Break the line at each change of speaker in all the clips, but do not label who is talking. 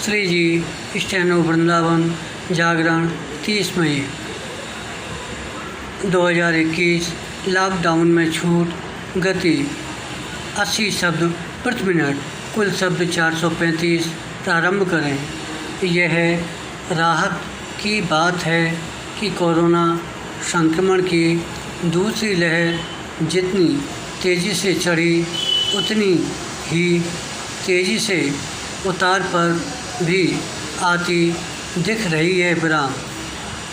श्री जी steno Vrindavan जागरण 30 मई 2021। Lockdown में छूट गति 80 शब्द प्रति मिनट, कुल शब्द 435। प्रारंभ करें। यह राहत की बात है कि कोरोना संक्रमण की दूसरी लहर जितनी तेज़ी से चढ़ी उतनी ही तेज़ी से उतार पर भी आती दिख रही है। विराम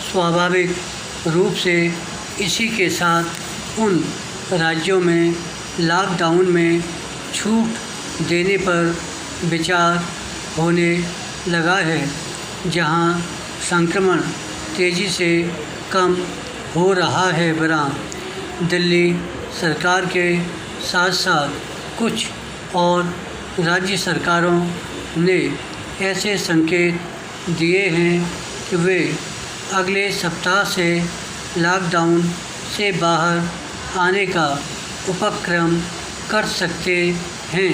स्वाभाविक रूप से इसी के साथ उन राज्यों में लॉकडाउन में छूट देने पर विचार होने लगा है जहां संक्रमण तेज़ी से कम हो रहा है। विराम दिल्ली सरकार के साथ साथ कुछ और राज्य सरकारों ने ऐसे संकेत दिए हैं कि वे अगले सप्ताह से लॉकडाउन से बाहर आने का उपक्रम कर सकते हैं।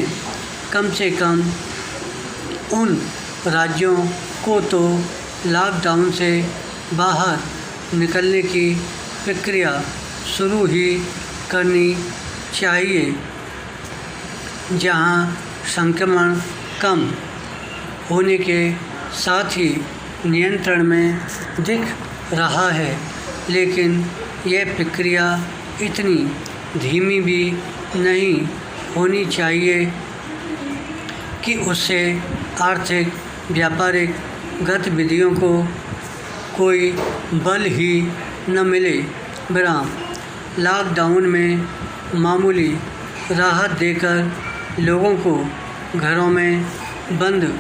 कम से कम उन राज्यों को तो लॉकडाउन से बाहर निकलने की प्रक्रिया शुरू ही करनी चाहिए जहां संक्रमण कम होने के साथ ही नियंत्रण में दिख रहा है, लेकिन यह प्रक्रिया इतनी धीमी भी नहीं होनी चाहिए कि उससे आर्थिक व्यापारिक गतिविधियों को कोई बल ही न मिले। विराम लॉकडाउन में मामूली राहत देकर लोगों को घरों में बंद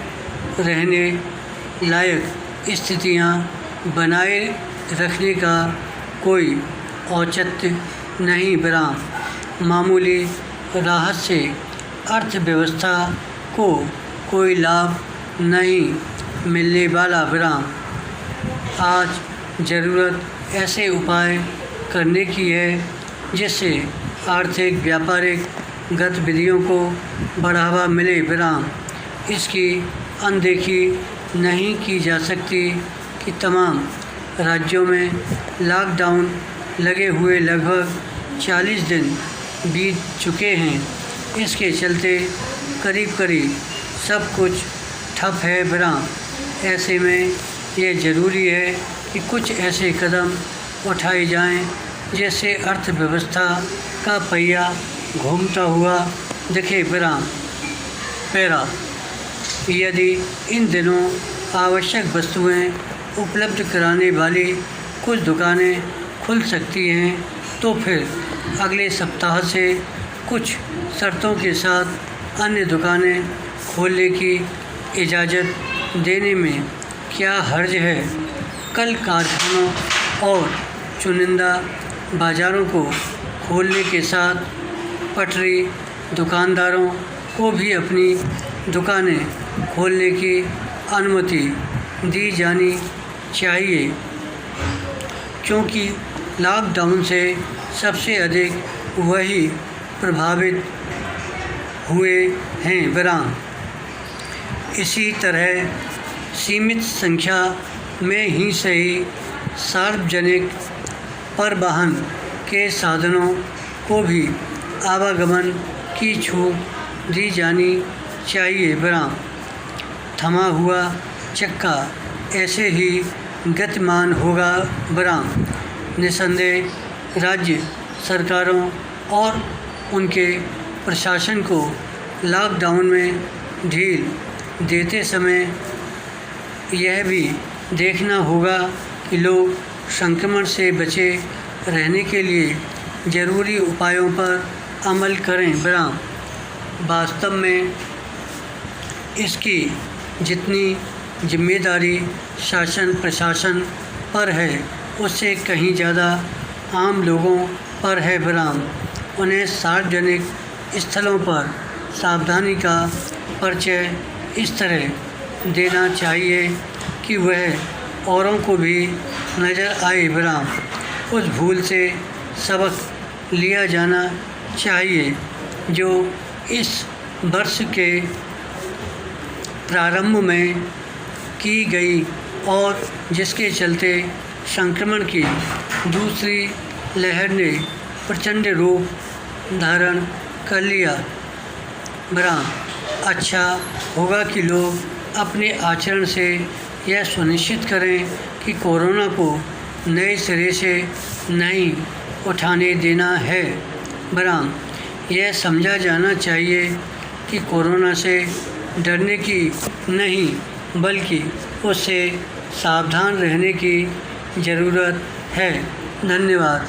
रहने लायक स्थितियां बनाए रखने का कोई औचित्य नहीं। विराम मामूली राहत से अर्थव्यवस्था को कोई लाभ नहीं मिलने वाला। विराम आज ज़रूरत ऐसे उपाय करने की है जिससे आर्थिक व्यापारिक गतिविधियों को बढ़ावा मिले। विराम इसकी अनदेखी नहीं की जा सकती कि तमाम राज्यों में लॉकडाउन लगे हुए लगभग 40 दिन बीत चुके हैं। इसके चलते करीब करीब सब कुछ ठप है। विराम ऐसे में यह ज़रूरी है कि कुछ ऐसे कदम उठाए जाएं जिससे अर्थव्यवस्था का पहिया घूमता हुआ दिखे। विराम पैरा यदि इन दिनों आवश्यक वस्तुएं उपलब्ध कराने वाली कुछ दुकानें खुल सकती हैं तो फिर अगले सप्ताह से कुछ शर्तों के साथ अन्य दुकानें खोलने की इजाज़त देने में क्या हर्ज है। कल कारखानों और चुनिंदा बाज़ारों को खोलने के साथ पटरी दुकानदारों को भी अपनी दुकानें खोलने की अनुमति दी जानी चाहिए, क्योंकि लॉकडाउन से सबसे अधिक वही प्रभावित हुए हैं। विराम इसी तरह सीमित संख्या में ही सही सार्वजनिक परिवहन के साधनों को भी आवागमन की छूट दी जानी चाहिए। विराम थमा हुआ चक्का ऐसे ही गतिमान होगा। विराम निसंदेह राज्य सरकारों और उनके प्रशासन को लॉकडाउन में ढील देते समय यह भी देखना होगा कि लोग संक्रमण से बचे रहने के लिए ज़रूरी उपायों पर अमल करें। विराम वास्तव में इसकी जितनी जिम्मेदारी शासन प्रशासन पर है उससे कहीं ज़्यादा आम लोगों पर है। विराम उन्हें सार्वजनिक स्थलों पर सावधानी का परिचय इस तरह देना चाहिए कि वह औरों को भी नज़र आए। विराम उस भूल से सबक लिया जाना चाहिए जो इस वर्ष के प्रारंभ में की गई और जिसके चलते संक्रमण की दूसरी लहर ने प्रचंड रूप धारण कर लिया। अच्छा होगा कि लोग अपने आचरण से यह सुनिश्चित करें कि कोरोना को नए सिरे से नहीं उठाने देना है। यह समझा जाना चाहिए कि कोरोना से डरने की नहीं बल्कि उससे सावधान रहने की ज़रूरत है। धन्यवाद।